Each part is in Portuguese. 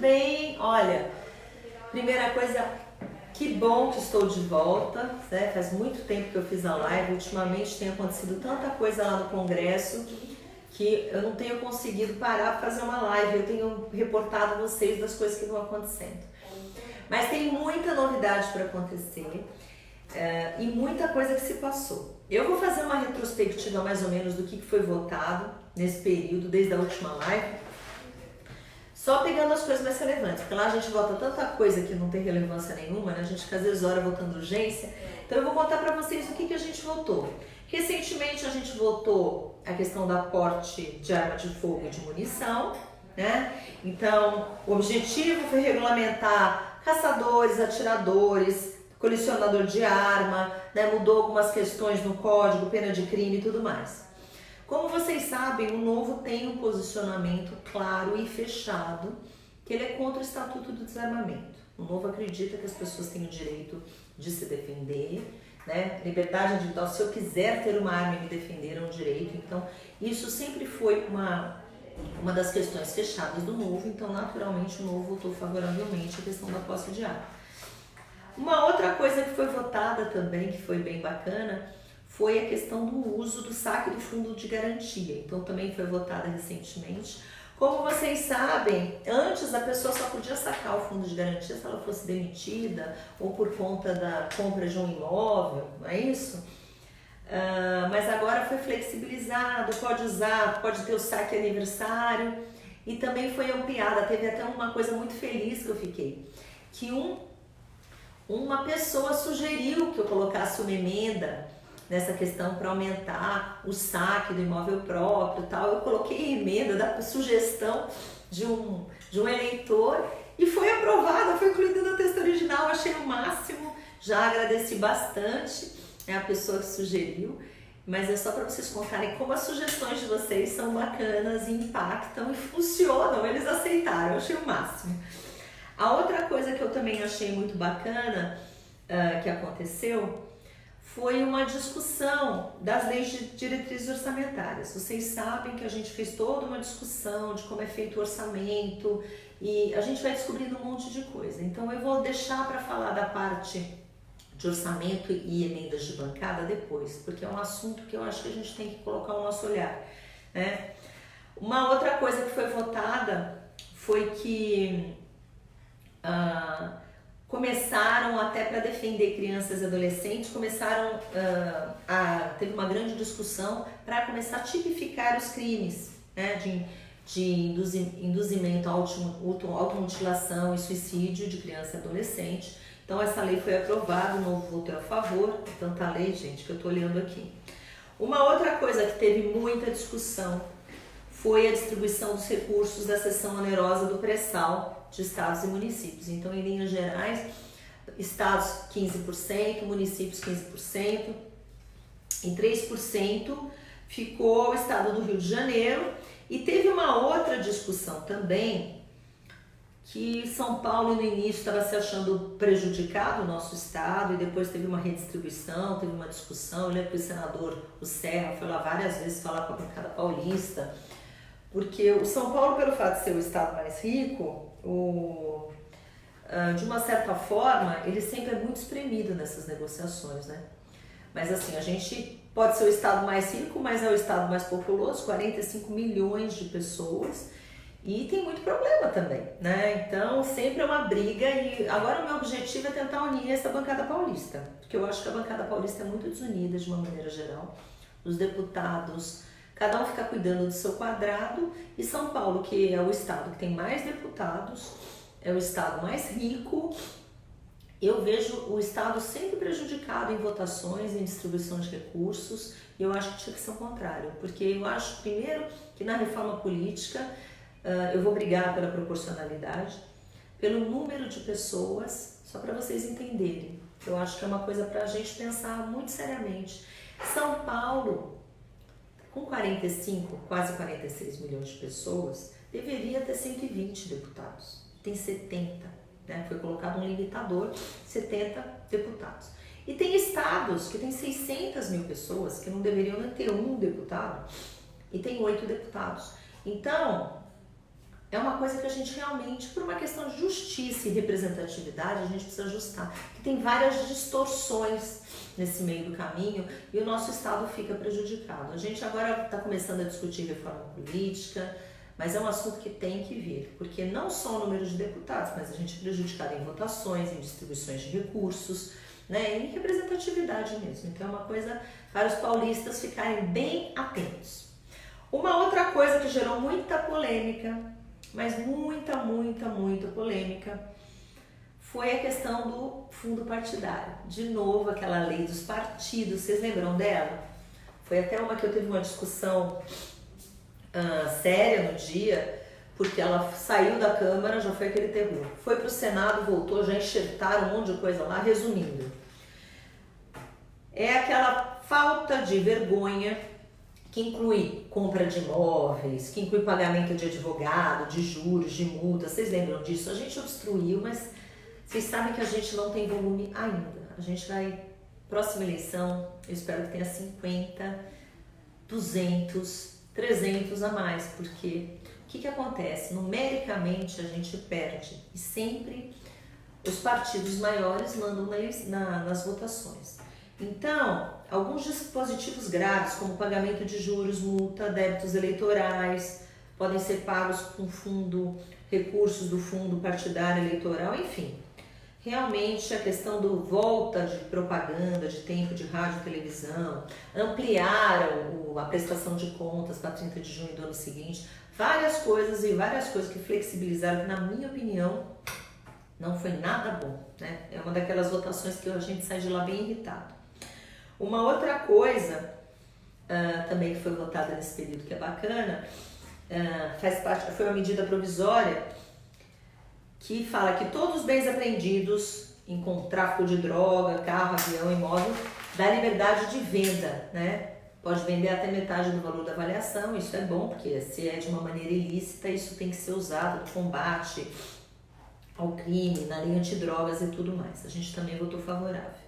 bem. Olha, primeira coisa, que bom que estou de volta, né? Faz muito tempo que eu fiz a live, ultimamente tem acontecido tanta coisa lá no Congresso que eu não tenho conseguido parar para fazer uma live, eu tenho reportado a vocês das coisas que vão acontecendo. Mas tem muita novidade para acontecer e muita coisa que se passou. Eu vou fazer uma retrospectiva mais ou menos do que foi votado nesse período, desde a última live, só pegando as coisas mais relevantes, porque lá a gente vota tanta coisa que não tem relevância nenhuma, né? A gente fica às vezes hora votando urgência. Então eu vou contar para vocês o que a gente votou. Recentemente a gente votou a questão da porte de arma de fogo e de munição, né? Então o objetivo foi regulamentar caçadores, atiradores, colecionador de arma, né? Mudou algumas questões no código, pena de crime e tudo mais. Como vocês sabem, o Novo tem um posicionamento claro e fechado, que ele é contra o Estatuto do Desarmamento. O Novo acredita que as pessoas têm o direito de se defender, né? Liberdade individual, se eu quiser ter uma arma e me defender, é um direito. Então, isso sempre foi uma das questões fechadas do Novo, então, naturalmente, o Novo votou favoravelmente a questão da posse de arma. Uma outra coisa que foi votada também, que foi bem bacana, foi a questão do uso do saque do fundo de garantia. Então também foi votada recentemente. Como vocês sabem, antes a pessoa só podia sacar o fundo de garantia se ela fosse demitida ou por conta da compra de um imóvel, não é isso? Mas agora foi flexibilizado, pode usar, pode ter o saque aniversário e também foi ampliada. Teve até uma coisa muito feliz que eu fiquei, que uma pessoa sugeriu que eu colocasse uma emenda nessa questão para aumentar o saque do imóvel próprio e tal. Eu coloquei emenda da sugestão de um eleitor e foi aprovada, foi incluída no texto original, achei o máximo, já agradeci bastante a pessoa que sugeriu, mas é só para vocês contarem como as sugestões de vocês são bacanas e impactam e funcionam, eles aceitaram, eu achei o máximo. A outra coisa que eu também achei muito bacana que aconteceu foi uma discussão das leis de diretrizes orçamentárias. Vocês sabem que a gente fez toda uma discussão de como é feito o orçamento e a gente vai descobrindo um monte de coisa. Então eu vou deixar para falar da parte de orçamento e emendas de bancada depois, porque é um assunto que eu acho que a gente tem que colocar o nosso olhar, né? Uma outra coisa que foi votada foi que começaram até para defender crianças e adolescentes, teve uma grande discussão para começar a tipificar os crimes, né, de induzimento à automutilação e suicídio de criança e adolescente. Então essa lei foi aprovada, o Novo votou a favor, tanta lei, gente, que eu estou olhando aqui. Uma outra coisa que teve muita discussão foi a distribuição dos recursos da seção onerosa do pré-sal de estados e municípios. Então, em linhas gerais, estados 15%, municípios 15%, em 3% ficou o estado do Rio de Janeiro. E teve uma outra discussão também, que São Paulo no início estava se achando prejudicado, o nosso estado, e depois teve uma redistribuição, teve uma discussão. Eu lembro que o senador, o Serra, foi lá várias vezes falar com a bancada paulista, porque o São Paulo, pelo fato de ser o estado mais rico, de uma certa forma, ele sempre é muito espremido nessas negociações, né? Mas assim, a gente pode ser o estado mais rico, mas é o estado mais populoso, 45 milhões de pessoas, e tem muito problema também, né? Então, sempre é uma briga e agora o meu objetivo é tentar unir essa bancada paulista, porque eu acho que a bancada paulista é muito desunida de uma maneira geral. Os deputados, cada um fica cuidando do seu quadrado, e São Paulo, que é o estado que tem mais deputados, é o estado mais rico, eu vejo o estado sempre prejudicado em votações, em distribuição de recursos, e eu acho que tinha que ser o contrário, porque eu acho, primeiro, que na reforma política eu vou brigar pela proporcionalidade, pelo número de pessoas, só para vocês entenderem. Eu acho que é uma coisa para a gente pensar muito seriamente. São Paulo, com 45, quase 46 milhões de pessoas, deveria ter 120 deputados. Tem 70, né? Foi colocado um limitador, 70 deputados. E tem estados que tem 600 mil pessoas que não deveriam nem ter um deputado e tem 8 deputados. Então, é uma coisa que a gente realmente, por uma questão de justiça e representatividade, a gente precisa ajustar. Porque tem várias distorções nesse meio do caminho e o nosso Estado fica prejudicado. A gente agora está começando a discutir reforma política, mas é um assunto que tem que vir, porque não só o número de deputados, mas a gente é prejudicado em votações, em distribuições de recursos, né, em representatividade mesmo. Então é uma coisa para os paulistas ficarem bem atentos. Uma outra coisa que gerou muita polêmica, mas muita polêmica, foi a questão do fundo partidário. De novo, aquela lei dos partidos, vocês lembram dela? Foi até uma que eu teve uma discussão séria no dia, porque ela saiu da Câmara, já foi aquele terror. Foi para o Senado, voltou, já enxertaram um monte de coisa lá, resumindo. É aquela falta de vergonha que inclui compra de imóveis, que inclui pagamento de advogado, de juros, de multas. Vocês lembram disso? A gente obstruiu, mas vocês sabem que a gente não tem volume ainda. A gente vai, próxima eleição, eu espero que tenha 50, 200, 300 a mais, porque o que acontece? Numericamente a gente perde e sempre os partidos maiores mandam nas votações. Então, alguns dispositivos graves, como pagamento de juros, multa, débitos eleitorais, podem ser pagos com recursos do fundo partidário eleitoral, enfim. Realmente a questão do volta de propaganda, de tempo de rádio e televisão, ampliaram a prestação de contas para 30 de junho do ano seguinte, várias coisas que flexibilizaram, que na minha opinião não foi nada bom, né? É uma daquelas votações que a gente sai de lá bem irritado. Uma outra coisa também que foi votada nesse período que é bacana, faz parte, foi uma medida provisória que fala que todos os bens apreendidos com tráfico de droga, carro, avião, imóvel, dá liberdade de venda, né? Pode vender até metade do valor da avaliação, isso é bom, porque se é de uma maneira ilícita, isso tem que ser usado no combate ao crime, na lei antidrogas e tudo mais. A gente também votou favorável.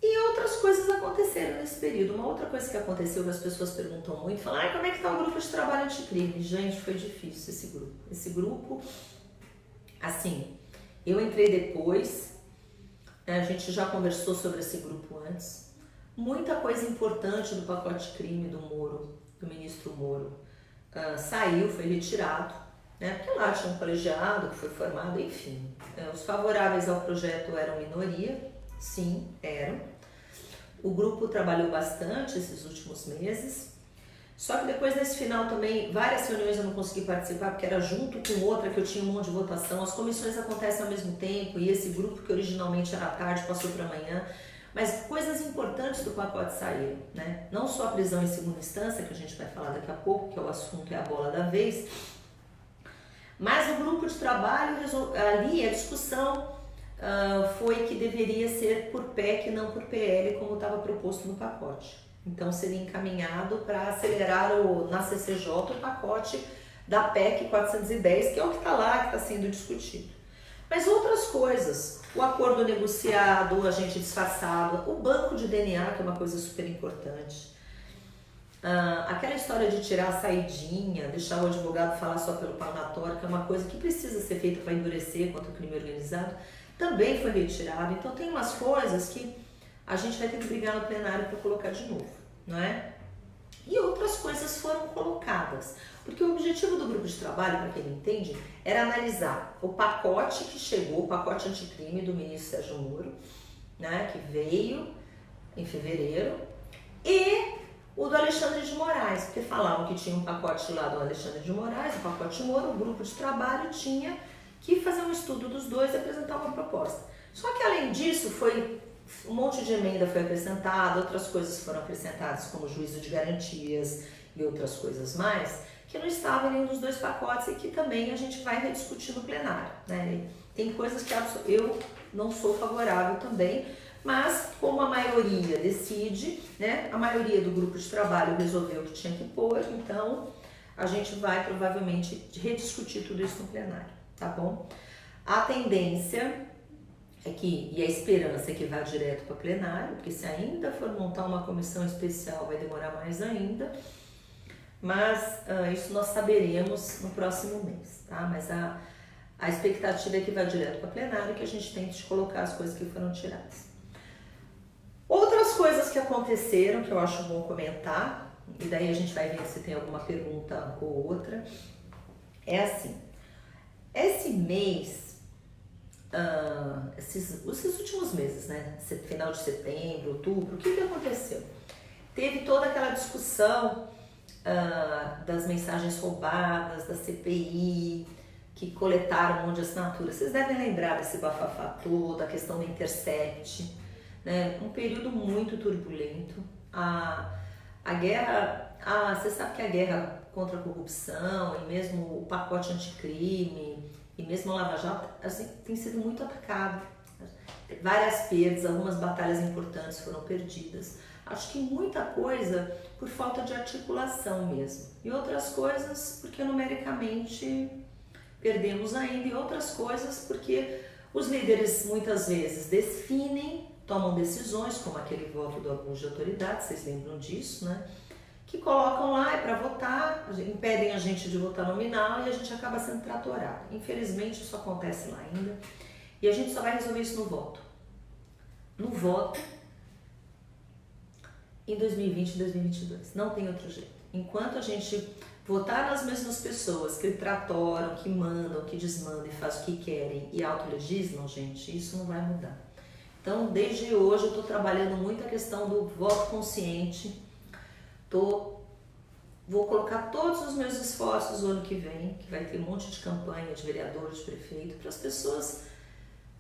E outras coisas aconteceram nesse período. Uma outra coisa que aconteceu, que as pessoas perguntam muito, falam, como é que está o grupo de trabalho anticrime? Gente, foi difícil esse grupo. Esse grupo, assim, eu entrei depois, a gente já conversou sobre esse grupo antes. Muita coisa importante do pacote crime do Moro, do ministro Moro, saiu, foi retirado, né? Porque lá tinha um colegiado que foi formado, enfim. Os favoráveis ao projeto eram minoria, sim, eram. O grupo trabalhou bastante esses últimos meses, só que depois nesse final também, várias reuniões eu não consegui participar, porque era junto com outra que eu tinha um monte de votação, as comissões acontecem ao mesmo tempo, e esse grupo que originalmente era à tarde passou para amanhã, mas coisas importantes do pacote saíram, né? Não só a prisão em segunda instância, que a gente vai falar daqui a pouco, que é o assunto, é a bola da vez, mas o grupo de trabalho, ali a discussão foi que deveria ser por PEC e não por PL, como estava proposto no pacote. Então seria encaminhado para acelerar na CCJ o pacote da PEC 410, que é o que está lá, que está sendo discutido. Mas outras coisas, o acordo negociado, o agente disfarçado, o banco de DNA, que é uma coisa super importante, aquela história de tirar a saidinha, deixar o advogado falar só pelo parlatório, que é uma coisa que precisa ser feita para endurecer contra o crime organizado, também foi retirado. Então tem umas coisas que a gente vai ter que brigar no plenário para colocar de novo, não é? E outras coisas foram colocadas, porque o objetivo do grupo de trabalho, para quem não entende, era analisar o pacote que chegou, o pacote anticrime do ministro Sérgio Moro, né, que veio em fevereiro, e o do Alexandre de Moraes, porque falavam que tinha um pacote lá do Alexandre de Moraes, o pacote Moro, o grupo de trabalho tinha que fazer um estudo dos dois e apresentar uma proposta. Só que além disso, um monte de emenda foi acrescentada, outras coisas foram acrescentadas, como juízo de garantias e outras coisas mais, que não estavam em nenhum dos dois pacotes e que também a gente vai rediscutir no plenário, né? Tem coisas que eu não sou favorável também, mas como a maioria decide, né? A maioria do grupo de trabalho resolveu que tinha que pôr, então a gente vai provavelmente rediscutir tudo isso no plenário, tá bom? A tendência e a esperança é que vá direto para plenário, porque se ainda for montar uma comissão especial vai demorar mais ainda, mas isso nós saberemos no próximo mês, tá? Mas a expectativa é que vá direto para plenário, que a gente tente colocar as coisas que foram tiradas. Outras coisas que aconteceram, que eu acho bom comentar, e daí a gente vai ver se tem alguma pergunta ou outra, é assim, esse mês, esses últimos meses, né, final de setembro, outubro, o que aconteceu? Teve toda aquela discussão das mensagens roubadas, da CPI, que coletaram um monte de assinaturas. Vocês devem lembrar desse bafafá todo, a questão do Intercept, né? Um período muito turbulento. A guerra, você sabe que a guerra contra a corrupção e mesmo o pacote anticrime e mesmo a Lava Jato assim, tem sido muito atacado. Várias perdas, algumas batalhas importantes foram perdidas. Acho que muita coisa por falta de articulação mesmo. E outras coisas porque numericamente perdemos ainda. E outras coisas porque os líderes muitas vezes definem, tomam decisões, como aquele voto do abuso de autoridade, vocês lembram disso, né? Que colocam lá, é para votar, impedem a gente de votar nominal e a gente acaba sendo tratorado. Infelizmente isso acontece lá ainda. E a gente só vai resolver isso no voto. No voto em 2020 e 2022. Não tem outro jeito. Enquanto a gente votar nas mesmas pessoas que tratoram, que mandam, que desmandam e fazem o que querem e autolegislam, gente, isso não vai mudar. Então, desde hoje eu estou trabalhando muito a questão do voto consciente. Vou colocar todos os meus esforços no ano que vem, que vai ter um monte de campanha de vereador, de prefeito, para as pessoas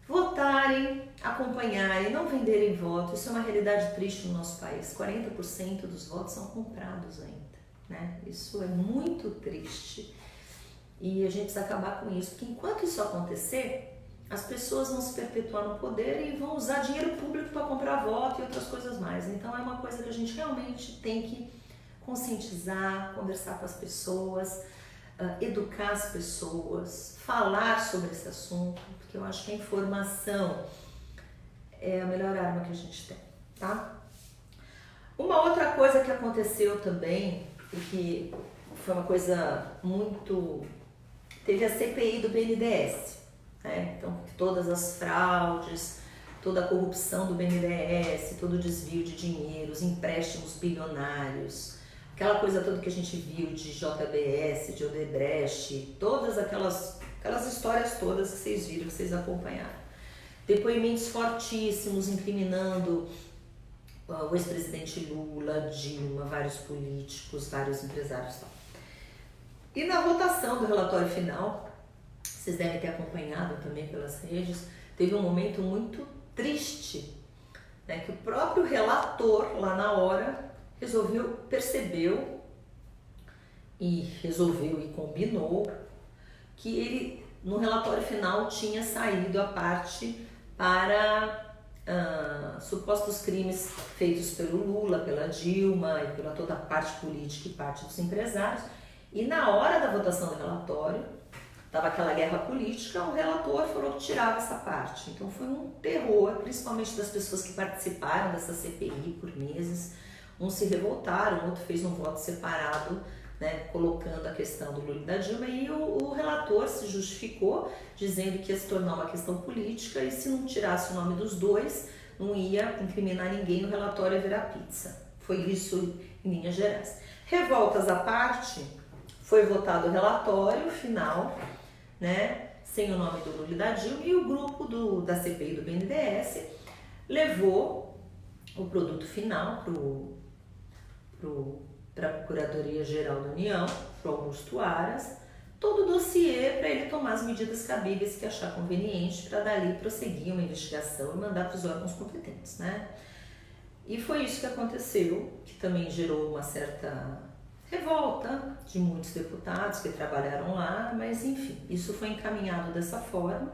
votarem, acompanharem, não venderem voto. Isso é uma realidade triste no nosso país. 40% dos votos são comprados ainda, né? Isso é muito triste e a gente precisa acabar com isso, porque enquanto isso acontecer, as pessoas vão se perpetuar no poder e vão usar dinheiro público para comprar voto e outras coisas mais. Então é uma coisa que a gente realmente tem que conscientizar, conversar com as pessoas, educar as pessoas, falar sobre esse assunto, porque eu acho que a informação é a melhor arma que a gente tem, tá? Uma outra coisa que aconteceu também, e que foi uma coisa muito... Teve a CPI do BNDES, né? Então, todas as fraudes, toda a corrupção do BNDES, todo o desvio de dinheiro, os empréstimos bilionários, aquela coisa toda que a gente viu de JBS, de Odebrecht, todas aquelas histórias todas que vocês viram, que vocês acompanharam. Depoimentos fortíssimos incriminando o ex-presidente Lula, Dilma, vários políticos, vários empresários e tal. E na votação do relatório final, vocês devem ter acompanhado também pelas redes, teve um momento muito triste, né, que o próprio relator, lá na hora, percebeu e combinou que ele, no relatório final, tinha saído a parte para supostos crimes feitos pelo Lula, pela Dilma e pela toda a parte política e parte dos empresários. E na hora da votação do relatório, estava aquela guerra política, o relator falou que tirava essa parte. Então foi um terror, principalmente das pessoas que participaram dessa CPI por meses. Uns se revoltaram, outro fez um voto separado, né, colocando a questão do Lula e da Dilma, e o relator se justificou, dizendo que ia se tornar uma questão política e se não tirasse o nome dos dois, não ia incriminar ninguém, no relatório ia virar pizza. Foi isso em linhas gerais. Revoltas à parte, foi votado o relatório final, né, sem o nome do Lula e da Dilma, e o grupo da CPI do BNDES levou o produto final para a Procuradoria-Geral da União, para o Augusto Aras, todo o dossiê para ele tomar as medidas cabíveis que achar conveniente para dali prosseguir uma investigação e mandar para os órgãos competentes, né? E foi isso que aconteceu, que também gerou uma certa revolta de muitos deputados que trabalharam lá, mas enfim, isso foi encaminhado dessa forma.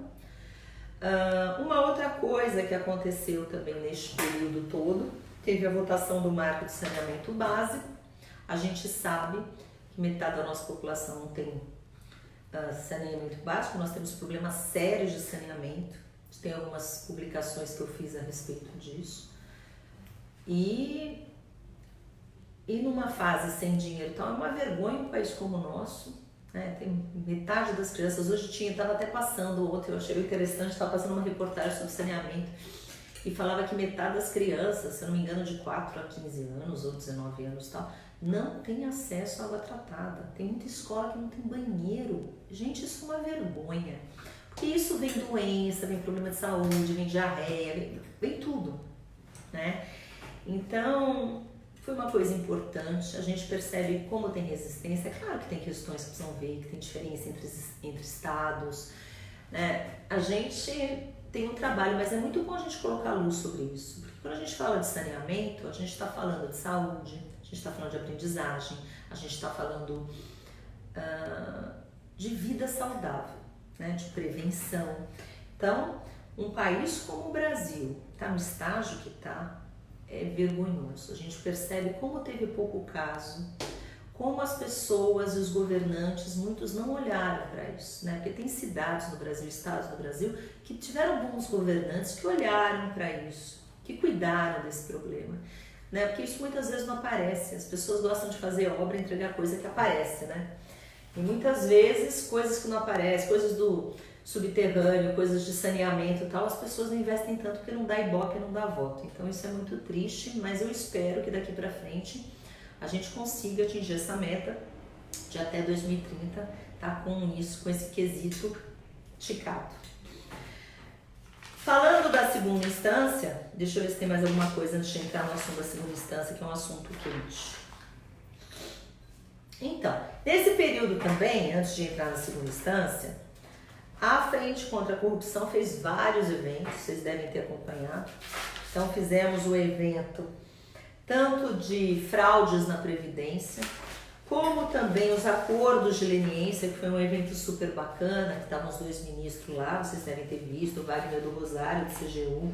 Uma outra coisa que aconteceu também neste período todo, teve a votação do marco de saneamento básico. A gente sabe que metade da nossa população não tem saneamento básico, nós temos problemas sérios de saneamento. Tem algumas publicações que eu fiz a respeito disso. E E numa fase sem dinheiro e tal, é uma vergonha um país como o nosso, né? Tem metade das crianças, hoje estava até passando, ontem eu achei interessante, estava passando uma reportagem sobre saneamento e falava que metade das crianças, se eu não me engano, de 4 a 15 anos ou 19 anos e tal, não tem acesso à água tratada. Tem muita escola que não tem banheiro. Gente, isso é uma vergonha. Porque isso vem doença, vem problema de saúde, vem diarreia, vem tudo, né? Então, foi uma coisa importante. A gente percebe como tem resistência. É claro que tem questões que precisam ver, que tem diferença entre estados, né? A gente tem um trabalho, mas é muito bom a gente colocar luz sobre isso. Porque quando a gente fala de saneamento, a gente está falando de saúde, a gente está falando de aprendizagem, a gente está falando de vida saudável, né? De prevenção. Então, um país como o Brasil está no estágio que está, é vergonhoso. A gente percebe como teve pouco caso, como as pessoas e os governantes, muitos não olharam para isso, né? Porque tem cidades no Brasil, estados no Brasil, que tiveram bons governantes que olharam para isso, que cuidaram desse problema, né? Porque isso muitas vezes não aparece. As pessoas gostam de fazer obra e entregar coisa que aparece, né? E muitas vezes coisas que não aparecem, coisas do subterrâneo, coisas de saneamento e tal, as pessoas não investem tanto porque não dá ibope, não dá voto. Então isso é muito triste, mas eu espero que daqui para frente a gente consiga atingir essa meta de até 2030, tá com isso, com esse quesito ticado. Falando da segunda instância, deixa eu ver se tem mais alguma coisa antes de entrar no assunto da segunda instância, que é um assunto quente. Então, nesse período também, antes de entrar na segunda instância, a Frente contra a Corrupção fez vários eventos, vocês devem ter acompanhado. Então fizemos o evento tanto de fraudes na Previdência, como também os acordos de leniência, que foi um evento super bacana, que estavam os dois ministros lá, vocês devem ter visto, o Wagner do Rosário, do CGU,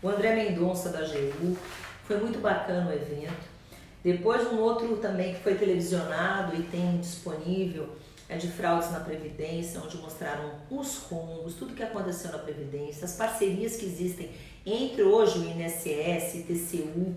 o André Mendonça, da AGU, foi muito bacana o evento. Depois um outro também que foi televisionado e tem disponível, é de fraudes na Previdência, onde mostraram os rombos, tudo que aconteceu na Previdência, as parcerias que existem entre hoje o INSS e TCU,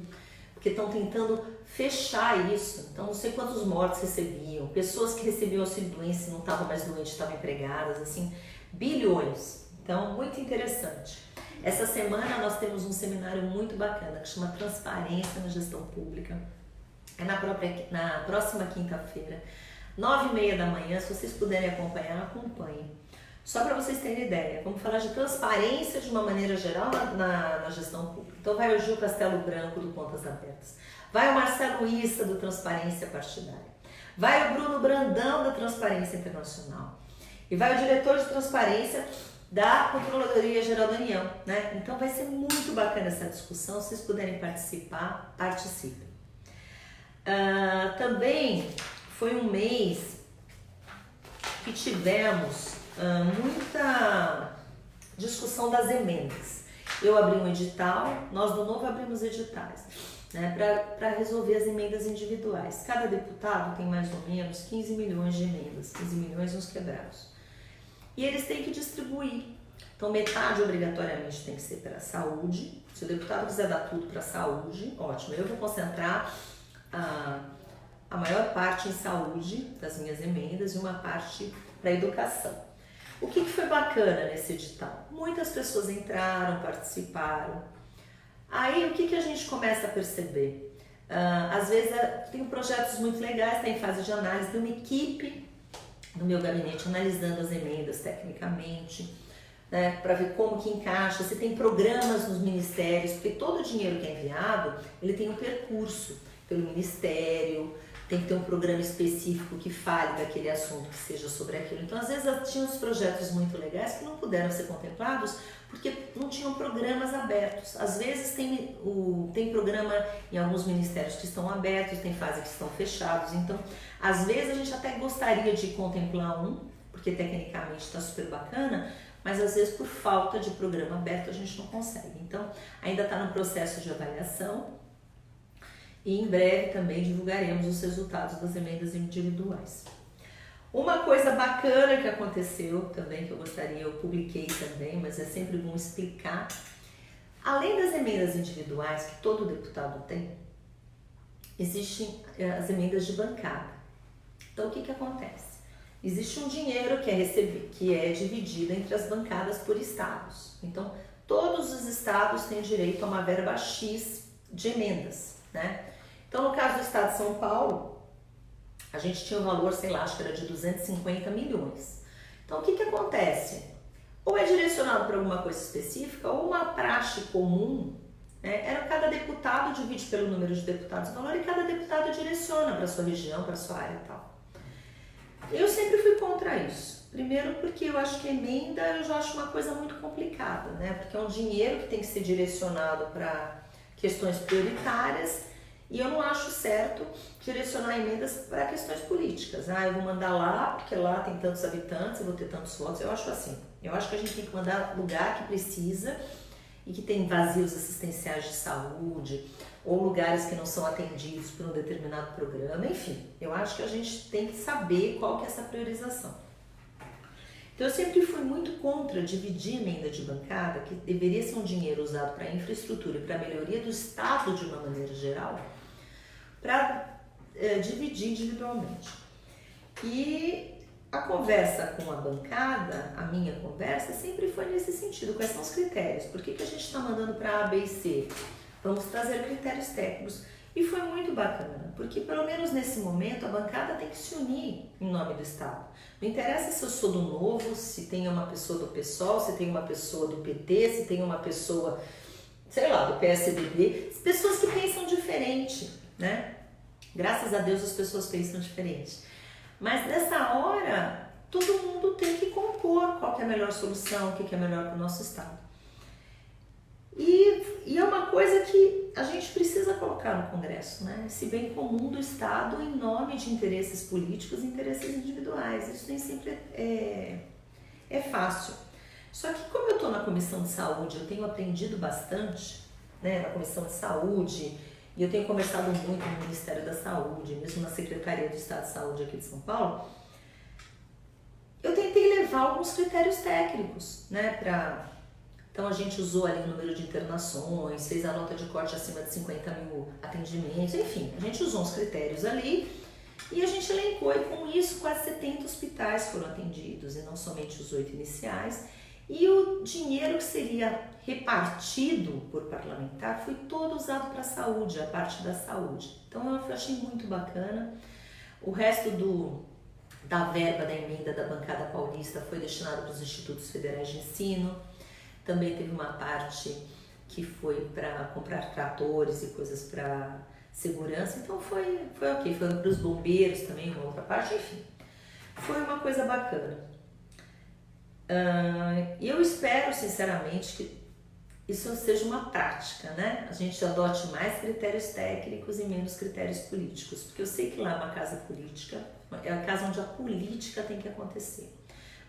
porque estão tentando fechar isso. Então, não sei quantos mortos recebiam, pessoas que recebiam auxílio-doença e não estavam mais doentes, estavam empregadas, assim, bilhões. Então, muito interessante. Essa semana nós temos um seminário muito bacana que chama Transparência na Gestão Pública. É na próxima quinta-feira, 9h30 da manhã. Se vocês puderem acompanhar, acompanhem. Só para vocês terem ideia, vamos falar de transparência de uma maneira geral na gestão pública. Então vai o Gil Castelo Branco do Contas Abertas, vai o Marcelo Issa do Transparência Partidária, vai o Bruno Brandão da Transparência Internacional e vai o diretor de Transparência da Controladoria Geral da União, né? Então vai ser muito bacana essa discussão. Se vocês puderem participar, participem. Também foi um mês que tivemos muita discussão das emendas. Eu abri um edital, nós do Novo abrimos editais, né, para resolver as emendas individuais. Cada deputado tem mais ou menos 15 milhões de emendas, 15 milhões uns quebrados. E eles têm que distribuir. Então metade obrigatoriamente tem que ser para a saúde. Se o deputado quiser dar tudo para a saúde, ótimo. Eu vou concentrar a maior parte em saúde das minhas emendas e uma parte para educação. O que foi bacana nesse edital? Muitas pessoas entraram, participaram. Aí o que a gente começa a perceber? Às vezes tem projetos muito legais, está em fase de análise, tem uma equipe no meu gabinete analisando as emendas tecnicamente, né, para ver como que encaixa, se tem programas nos ministérios, porque todo o dinheiro que é enviado, ele tem um percurso pelo ministério, tem que ter um programa específico que fale daquele assunto, que seja sobre aquilo. Então, às vezes, tinha uns projetos muito legais que não puderam ser contemplados porque não tinham programas abertos. Às vezes, tem programa em alguns ministérios que estão abertos, tem fase que estão fechados. Então, às vezes, a gente até gostaria de contemplar um, porque tecnicamente está super bacana, mas às vezes, por falta de programa aberto, a gente não consegue. Então, ainda está no processo de avaliação. E em breve também divulgaremos os resultados das emendas individuais. Uma coisa bacana que aconteceu também, que eu publiquei também, mas é sempre bom explicar. Além das emendas individuais que todo deputado tem, existem as emendas de bancada. Então, o que acontece? Existe um dinheiro que é dividido entre as bancadas por estados. Então, todos os estados têm direito a uma verba X de emendas, né? Então, no caso do estado de São Paulo, a gente tinha um valor, sei lá, acho que era de 250 milhões. Então, o que acontece? Ou é direcionado para alguma coisa específica, ou uma praxe comum, né? Era cada deputado divide pelo número de deputados o valor e cada deputado direciona para a sua região, para a sua área e tal. Eu sempre fui contra isso. Primeiro porque eu acho que emenda eu já acho uma coisa muito complicada, né? Porque é um dinheiro que tem que ser direcionado para questões prioritárias e eu não acho certo direcionar emendas para questões políticas. Ah, eu vou mandar lá porque lá tem tantos habitantes, eu vou ter tantos votos. Eu acho assim. Eu acho que a gente tem que mandar lugar que precisa e que tem vazios assistenciais de saúde ou lugares que não são atendidos por um determinado programa, enfim, eu acho que a gente tem que saber qual que é essa priorização. Então eu sempre fui muito contra dividir emenda de bancada, que deveria ser um dinheiro usado para infraestrutura e para melhoria do Estado de uma maneira geral, para dividir individualmente. E a conversa com a bancada, a minha conversa, sempre foi nesse sentido. Quais são os critérios? Por que a gente está mandando para A, B e C? Vamos trazer critérios técnicos. E foi muito bacana, porque pelo menos nesse momento a bancada tem que se unir em nome do Estado. Não interessa se eu sou do Novo, se tem uma pessoa do PSOL, se tem uma pessoa do PT, se tem uma pessoa, sei lá, do PSDB, pessoas que pensam diferente, né? Graças a Deus as pessoas pensam diferente. Mas nessa hora, todo mundo tem que compor qual que é a melhor solução, o que é melhor para o nosso Estado. E é uma coisa que a gente precisa colocar no Congresso, né? Esse bem comum do Estado em nome de interesses políticos e interesses individuais. Isso nem sempre é fácil. Só que como eu estou na Comissão de Saúde, eu tenho aprendido bastante, né, na Comissão de Saúde, e eu tenho conversado muito no Ministério da Saúde, mesmo na Secretaria do Estado de Saúde aqui de São Paulo, eu tentei levar alguns critérios técnicos, né, Então a gente usou ali o número de internações, fez a nota de corte acima de 50 mil atendimentos, enfim, a gente usou uns critérios ali e a gente elencou e com isso quase 70 hospitais foram atendidos e não somente os 8 iniciais. E o dinheiro que seria repartido por parlamentar foi todo usado para a saúde, a parte da saúde. Então eu achei muito bacana. O resto da verba da emenda da bancada paulista foi destinado para os institutos federais de ensino. Também teve uma parte que foi para comprar tratores e coisas para segurança, então foi ok. Foi para os bombeiros também, uma outra parte, enfim. Foi uma coisa bacana. E eu espero, sinceramente, que isso seja uma prática, né? A gente adote mais critérios técnicos e menos critérios políticos, porque eu sei que lá é uma casa política, é a casa onde a política tem que acontecer.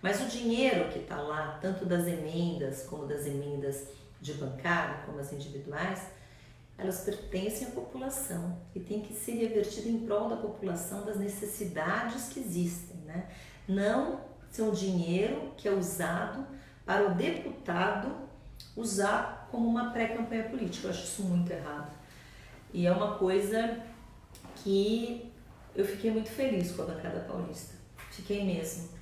Mas o dinheiro que está lá, tanto das emendas como das emendas de bancada, como as individuais, elas pertencem à população e tem que ser revertido em prol da população, das necessidades que existem, né? Não ser um dinheiro que é usado para o deputado usar como uma pré-campanha política. Eu acho isso muito errado. E é uma coisa que eu fiquei muito feliz com a bancada paulista. Fiquei mesmo.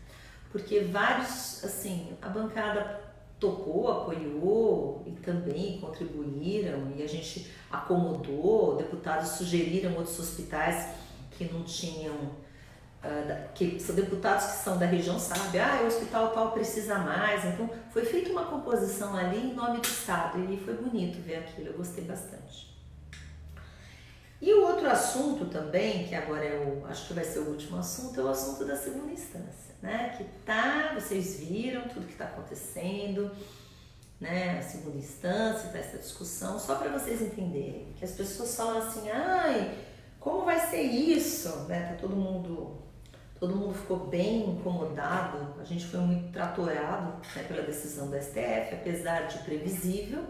Porque vários, assim, a bancada topou, apoiou e também contribuíram e a gente acomodou, deputados sugeriram outros hospitais que não tinham, que são deputados que são da região, sabe, o hospital tal precisa mais, então foi feita uma composição ali em nome do Estado e foi bonito ver aquilo, eu gostei bastante. E o outro assunto também, que agora acho que vai ser o último assunto, é o assunto da segunda instância, né? Que vocês viram tudo que está acontecendo, né? A segunda instância, tá essa discussão, só para vocês entenderem, que as pessoas falam assim, como vai ser isso, né? Tá todo mundo ficou bem incomodado, a gente foi muito tratorado, né, pela decisão da STF, apesar de previsível.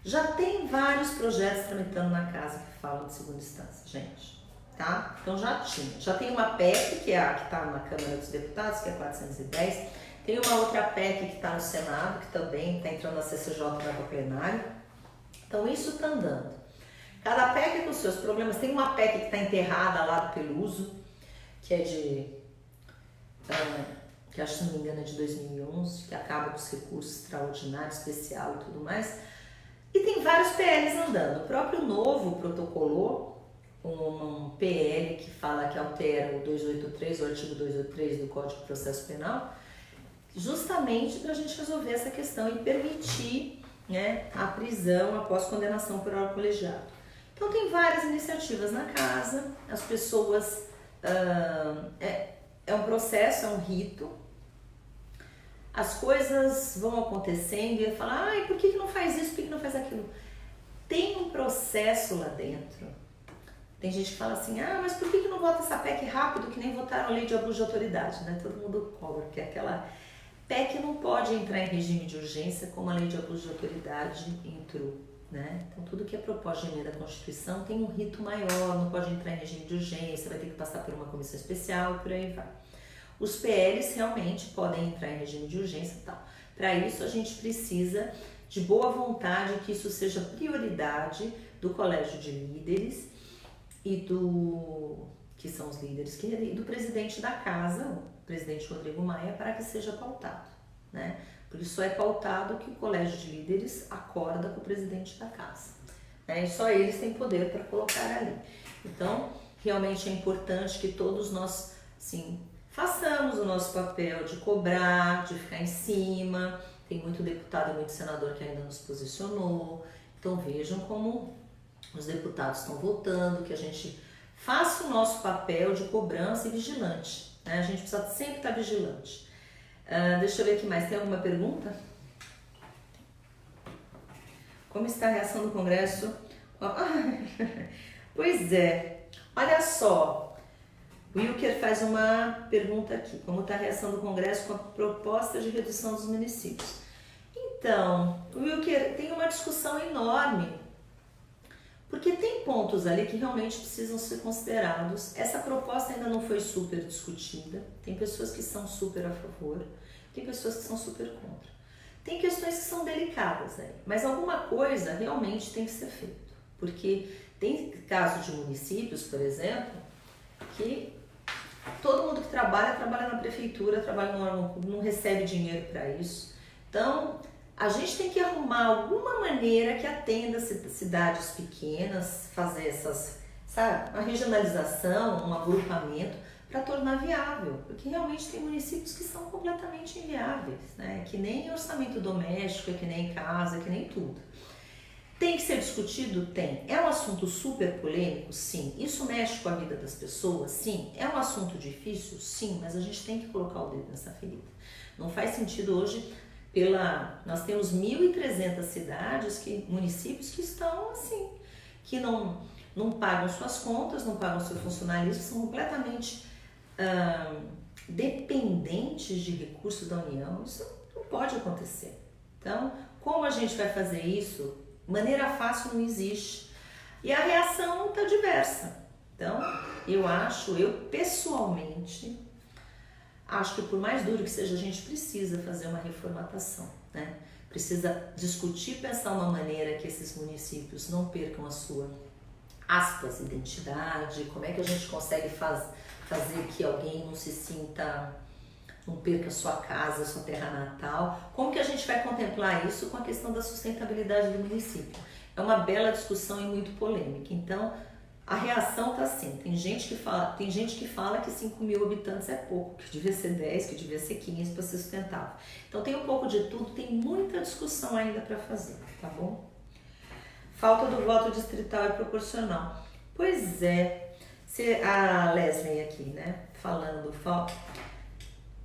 Já tem vários projetos tramitando na casa que falam de segunda instância, gente, tá? Então já tem uma PEC, que é a que está na Câmara dos Deputados, que é 410, tem uma outra PEC que está no Senado, que também está entrando na CCJ para o plenário. Então isso está andando. Cada PEC com os seus problemas. Tem uma PEC que está enterrada lá do Peluso, que é que acho, se não me engano, é de 2011, que acaba com os recursos extraordinários, especial e tudo mais. E tem vários PLs andando. O próprio Novo protocolou um PL que fala que altera o 283, o artigo 283 do Código de Processo Penal, justamente para a gente resolver essa questão e permitir, né, a prisão após condenação por órgão colegiado. Então tem várias iniciativas na casa, as pessoas, é um processo, é um rito, as coisas vão acontecendo e eu falo, ai, por que não faz isso, por que não faz aquilo? Tem um processo lá dentro. Tem gente que fala assim, ah, mas por que não vota essa PEC rápido que nem votaram a lei de abuso de autoridade, né? Todo mundo cobra, porque aquela PEC não pode entrar em regime de urgência como a lei de abuso de autoridade entrou, né? Então tudo que é proposta de emenda à Constituição tem um rito maior, não pode entrar em regime de urgência, vai ter que passar por uma comissão especial e por aí vai. Os PLs realmente podem entrar em regime de urgência e tal. Para isso a gente precisa de boa vontade, que isso seja prioridade do Colégio de Líderes e que são os líderes, e do presidente da casa, o presidente Rodrigo Maia, para que seja pautado, né? Porque só é pautado que o Colégio de Líderes acorda com o presidente da casa, né? E só eles têm poder para colocar ali. Então, realmente é importante que todos nós, assim, façamos o nosso papel de cobrar, de ficar em cima. Tem muito deputado e muito senador que ainda não se posicionou. Então vejam como os deputados estão votando, que a gente faça o nosso papel de cobrança e vigilante, né? A gente precisa sempre estar vigilante. Deixa eu ver aqui mais. Tem alguma pergunta? Como está a reação do Congresso? Pois é, olha só. O Wilker faz uma pergunta aqui, como está a reação do Congresso com a proposta de redução dos municípios? Então, Wilker, tem uma discussão enorme, porque tem pontos ali que realmente precisam ser considerados. Essa proposta ainda não foi super discutida, tem pessoas que são super a favor, tem pessoas que são super contra. Tem questões que são delicadas aí, mas alguma coisa realmente tem que ser feito, porque tem casos de municípios, por exemplo, que todo mundo que trabalha na prefeitura, trabalha no órgão público, não recebe dinheiro para isso. Então, a gente tem que arrumar alguma maneira que atenda cidades pequenas, fazer uma regionalização, um agrupamento, para tornar viável. Porque realmente tem municípios que são completamente inviáveis, né? Que nem orçamento doméstico, que nem casa, que nem tudo. Tem que ser discutido? Tem. É um assunto super polêmico? Sim. Isso mexe com a vida das pessoas? Sim. É um assunto difícil? Sim, mas a gente tem que colocar o dedo nessa ferida. Não faz sentido hoje, nós temos 1.300 cidades, municípios que estão assim, que não pagam suas contas, não pagam seu funcionalismo, são completamente dependentes de recursos da União. Isso não pode acontecer. Então, como a gente vai fazer isso? Maneira fácil não existe. E a reação está diversa. Então, eu pessoalmente, acho que por mais duro que seja, a gente precisa fazer uma reformatação, né? Precisa discutir, pensar uma maneira que esses municípios não percam a sua, aspas, identidade, como é que a gente consegue fazer que alguém não perca sua casa, sua terra natal. Como que a gente vai contemplar isso com a questão da sustentabilidade do município? É uma bela discussão e muito polêmica. Então, a reação está assim. Tem gente que fala que 5.000 habitantes é pouco, que devia ser 10, que devia ser 15 para ser sustentável. Então, tem um pouco de tudo, tem muita discussão ainda para fazer, tá bom? Falta do voto distrital e proporcional. Pois é, a Leslie aqui, né, falando,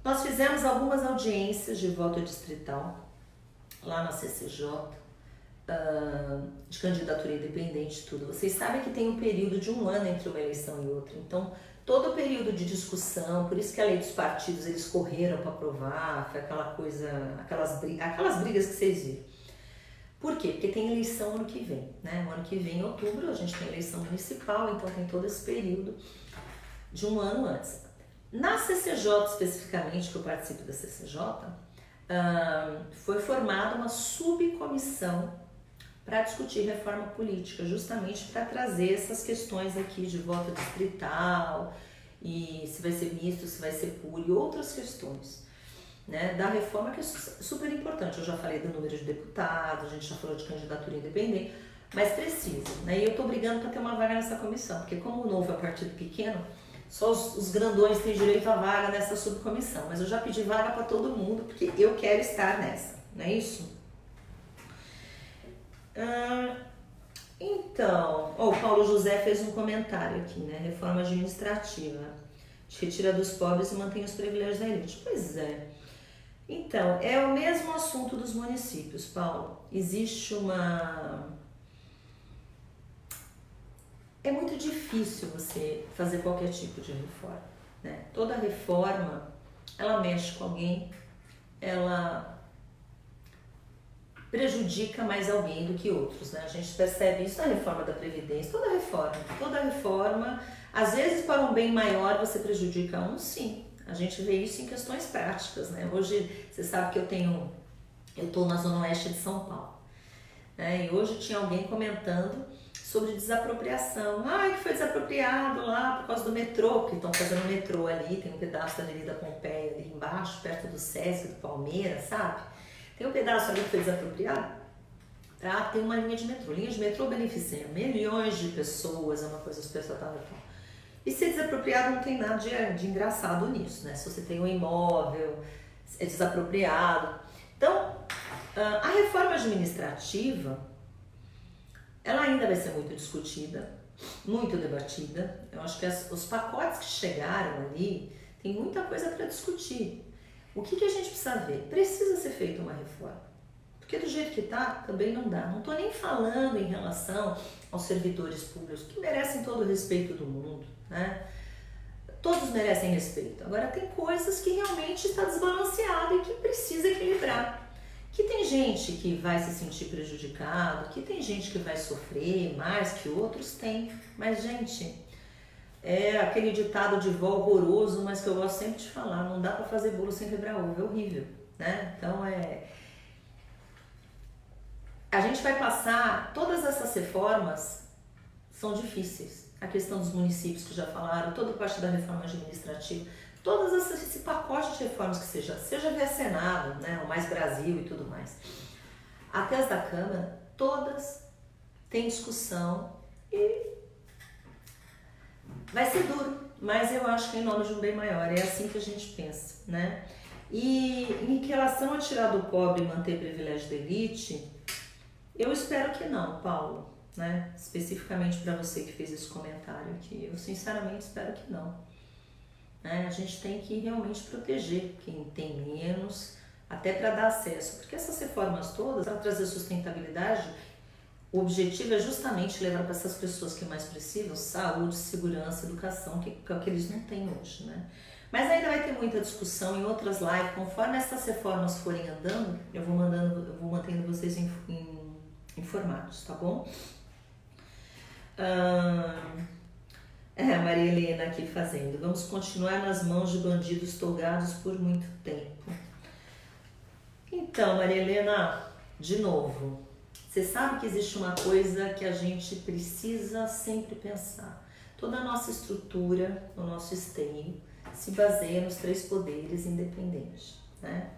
nós fizemos algumas audiências de voto distrital lá na CCJ, de candidatura independente e tudo. Vocês sabem que tem um período de 1 ano entre uma eleição e outra. Então, todo o período de discussão, por isso que a lei dos partidos, eles correram para aprovar, foi aquela coisa, aquelas brigas que vocês viram. Por quê? Porque tem eleição ano que vem, né? O ano que vem, em outubro, a gente tem eleição municipal, então tem todo esse período de 1 ano antes. Na CCJ, especificamente, que eu participo da CCJ, foi formada uma subcomissão para discutir reforma política, justamente para trazer essas questões aqui de voto distrital, e se vai ser misto, se vai ser puro, e outras questões, né, da reforma, que é super importante. Eu já falei do número de deputados, a gente já falou de candidatura independente, mas precisa, né? E eu estou brigando para ter uma vaga nessa comissão, porque como o Novo é um partido pequeno, só os grandões têm direito à vaga nessa subcomissão, mas eu já pedi vaga para todo mundo, porque eu quero estar nessa, não é isso? Então, o Paulo José fez um comentário aqui, né? Reforma administrativa, retira dos pobres e mantém os privilégios da elite. Pois é. Então, é o mesmo assunto dos municípios, Paulo. Existe uma... É muito difícil você fazer qualquer tipo de reforma, né? Toda reforma, ela mexe com alguém, ela prejudica mais alguém do que outros, né? A gente percebe isso na reforma da Previdência, toda reforma, às vezes para um bem maior você prejudica um, sim. A gente vê isso em questões práticas, né? Hoje, você sabe que eu estou na Zona Oeste de São Paulo, né? E hoje tinha alguém comentando sobre desapropriação. Que foi desapropriado lá por causa do metrô, que estão fazendo metrô ali, tem um pedaço da Avenida Pompeia ali embaixo, perto do Sesc, do Palmeiras, sabe? Tem um pedaço ali que foi desapropriado para ter uma linha de metrô. Linha de metrô beneficia milhões de pessoas, é uma coisa que as pessoas estavam falando. E ser desapropriado não tem nada de engraçado nisso, né? Se você tem um imóvel, é desapropriado. Então, a reforma administrativa, ela ainda vai ser muito discutida, muito debatida. Eu acho que os pacotes que chegaram ali, tem muita coisa para discutir. O que a gente precisa ver? Precisa ser feita uma reforma. Porque do jeito que está, também não dá. Não estou nem falando em relação aos servidores públicos, que merecem todo o respeito do mundo, né? Todos merecem respeito. Agora, tem coisas que realmente está desbalanceado e que precisa equilibrar. Que tem gente que vai se sentir prejudicado, que tem gente que vai sofrer mais que outros, tem. Mas, gente, é aquele ditado de vó horroroso, mas que eu gosto sempre de falar, não dá para fazer bolo sem quebrar ovo, é horrível, né? Então, a gente vai passar, todas essas reformas são difíceis. A questão dos municípios que já falaram, toda parte da reforma administrativa, todas esse pacote de reformas que seja via Senado, né, o Mais Brasil e tudo mais, até as da Câmara, todas têm discussão e vai ser duro, mas eu acho que é em nome de um bem maior, é assim que a gente pensa, né? E em relação a tirar do pobre e manter privilégio da elite, eu espero que não, Paulo, né? Especificamente para você que fez esse comentário aqui, eu sinceramente espero que não. A gente tem que realmente proteger quem tem menos, até para dar acesso, porque essas reformas todas, para trazer sustentabilidade, o objetivo é justamente levar para essas pessoas que mais precisam saúde, segurança, educação, que é o que eles não têm hoje, né? Mas ainda vai ter muita discussão em outras lives, conforme essas reformas forem andando, eu vou mantendo vocês informados, tá bom? A Maria Helena aqui fazendo. Vamos continuar nas mãos de bandidos tolgados por muito tempo. Então, Maria Helena, de novo, você sabe que existe uma coisa que a gente precisa sempre pensar. Toda a nossa estrutura, o nosso esteio, se baseia nos 3 poderes independentes, né?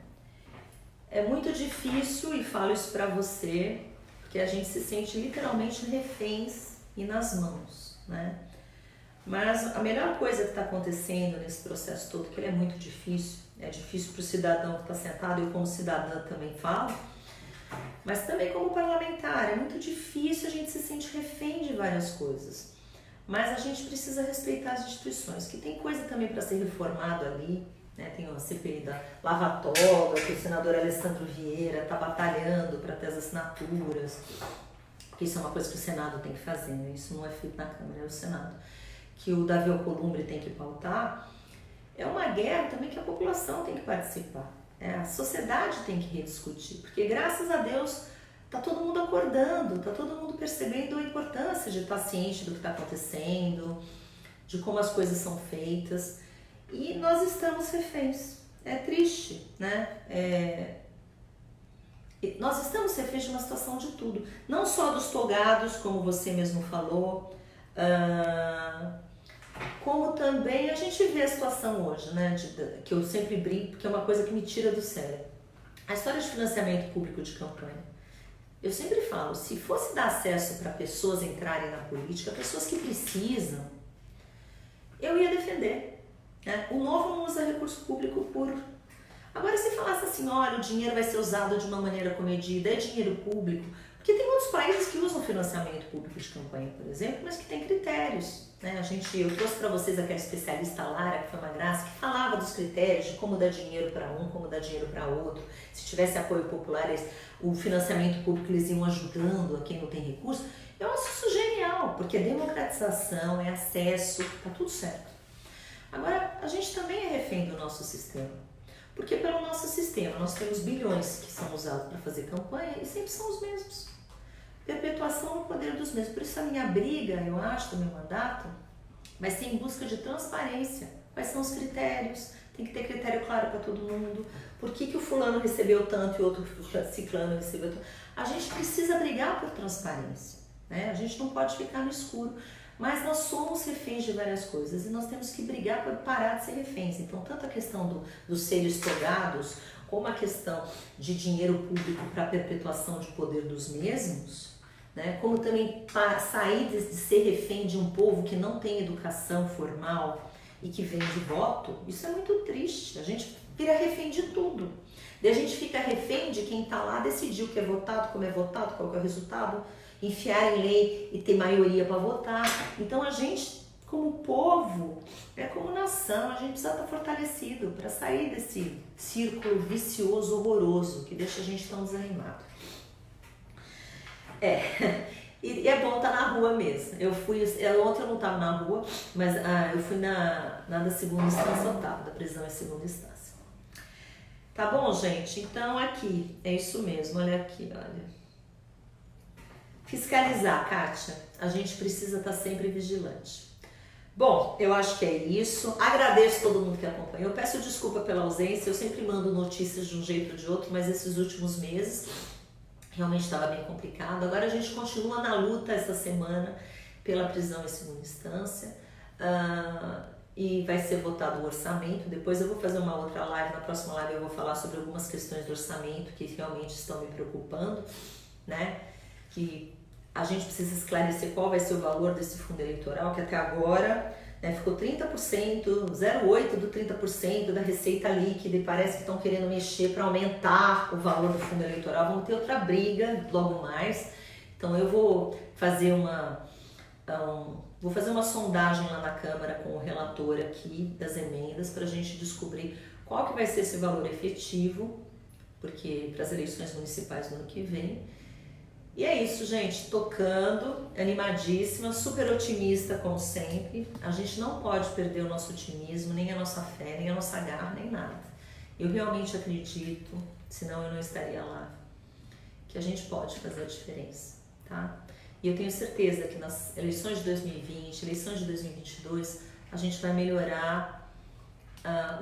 É muito difícil, e falo isso pra você, porque a gente se sente literalmente reféns e nas mãos, né? Mas a melhor coisa que está acontecendo nesse processo todo, que ele é muito difícil, é difícil para o cidadão que está sentado, eu como cidadã também falo, mas também como parlamentar, é muito difícil, a gente se sente refém de várias coisas. Mas a gente precisa respeitar as instituições, que tem coisa também para ser reformado ali, né? Tem a CPI da Lava Toga, que o senador Alessandro Vieira está batalhando para ter as assinaturas, porque isso é uma coisa que o Senado tem que fazer, né? Isso não é feito na Câmara, é o Senado. Que o Davi Alcolumbre tem que pautar, é uma guerra também que a população tem que participar. A sociedade tem que rediscutir, porque graças a Deus está todo mundo acordando, está todo mundo percebendo a importância de estar ciente do que está acontecendo, de como as coisas são feitas, e nós estamos reféns. É triste, né? Nós estamos reféns de uma situação de tudo, não só dos togados, como você mesmo falou, como também a gente vê a situação hoje, né, que eu sempre brinco, porque é uma coisa que me tira do sério. A história de financiamento público de campanha. Eu sempre falo, se fosse dar acesso para pessoas entrarem na política, pessoas que precisam, eu ia defender. Né? O Novo não usa recurso público por... Agora, se falasse assim, olha, o dinheiro vai ser usado de uma maneira comedida, é dinheiro público, porque tem outros países que usam financiamento público de campanha, por exemplo, mas que tem critérios. Né? Eu trouxe para vocês aquela especialista Lara, que foi uma graça, que falava dos critérios de como dar dinheiro para um, como dar dinheiro para outro. Se tivesse apoio popular, o financiamento público eles iam ajudando a quem não tem recurso. Eu acho isso genial, porque é democratização, é acesso, tá tudo certo. Agora, a gente também é refém do nosso sistema. Porque pelo nosso sistema nós temos bilhões que são usados para fazer campanha e sempre são os mesmos. Perpetuação no poder dos mesmos. Por isso a minha briga, eu acho, do meu mandato, vai ser em busca de transparência. Quais são os critérios? Tem que ter critério claro para todo mundo. Por que o fulano recebeu tanto e o outro ciclano recebeu tanto? A gente precisa brigar por transparência. Né? A gente não pode ficar no escuro. Mas nós somos reféns de várias coisas e nós temos que brigar para parar de ser reféns. Então, tanto a questão dos seres togados, como a questão de dinheiro público para perpetuação de poder dos mesmos, né? Como também para sair de ser refém de um povo que não tem educação formal e que vende voto, isso é muito triste. A gente vira refém de tudo. Daí a gente fica refém de quem está lá, decidiu o que é votado, como é votado, qual que é o resultado, enfiar em lei e ter maioria para votar. Então a gente, como povo, como nação, a gente precisa estar fortalecido para sair desse círculo vicioso, horroroso, que deixa a gente tão desanimado. E é bom estar na rua mesmo. Ontem eu não estava na rua, mas eu fui na da segunda instância, eu estava, da prisão em segunda instância. Tá bom, gente? Então aqui, é isso mesmo, olha aqui, olha. Fiscalizar, Kátia, a gente precisa estar sempre vigilante. Bom, eu acho que é isso. Agradeço todo mundo que acompanhou. Peço desculpa pela ausência, eu sempre mando notícias de um jeito ou de outro, mas esses últimos meses realmente estava bem complicado. Agora a gente continua na luta essa semana pela prisão em segunda instância e vai ser votado o orçamento. Depois eu vou fazer uma outra live, na próxima live eu vou falar sobre algumas questões do orçamento que realmente estão me preocupando, né? Que a gente precisa esclarecer qual vai ser o valor desse fundo eleitoral, que até agora ficou 30%, 0,8% do 30% da receita líquida e parece que estão querendo mexer para aumentar o valor do fundo eleitoral. Vamos ter outra briga logo mais. Então eu vou fazer uma sondagem lá na Câmara com o relator aqui das emendas para a gente descobrir qual que vai ser esse valor efetivo, porque para as eleições municipais do ano que vem. E é isso, gente, tocando, animadíssima, super otimista como sempre. A gente não pode perder o nosso otimismo, nem a nossa fé, nem a nossa garra, nem nada. Eu realmente acredito, senão eu não estaria lá, que a gente pode fazer a diferença, tá? E eu tenho certeza que nas eleições de 2020, eleições de 2022, a gente vai melhorar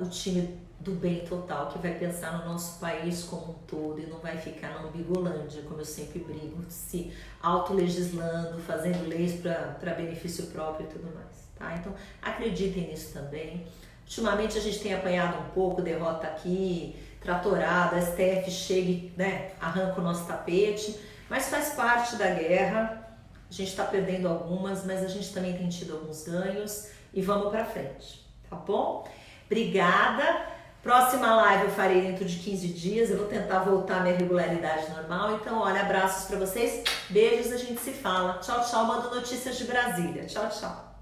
o time do bem total, que vai pensar no nosso país como um todo e não vai ficar na Umbigolândia, como eu sempre brigo, se autolegislando, fazendo leis para benefício próprio e tudo mais, tá? Então, acreditem nisso também. Ultimamente a gente tem apanhado um pouco, derrota aqui, tratorada, STF chega e arranca o nosso tapete, mas faz parte da guerra, a gente está perdendo algumas, mas a gente também tem tido alguns ganhos e vamos para frente, tá bom? Obrigada! Próxima live eu farei dentro de 15 dias, eu vou tentar voltar à minha regularidade normal. Então, olha, abraços para vocês, beijos, a gente se fala. Tchau, tchau, mando notícias de Brasília. Tchau, tchau.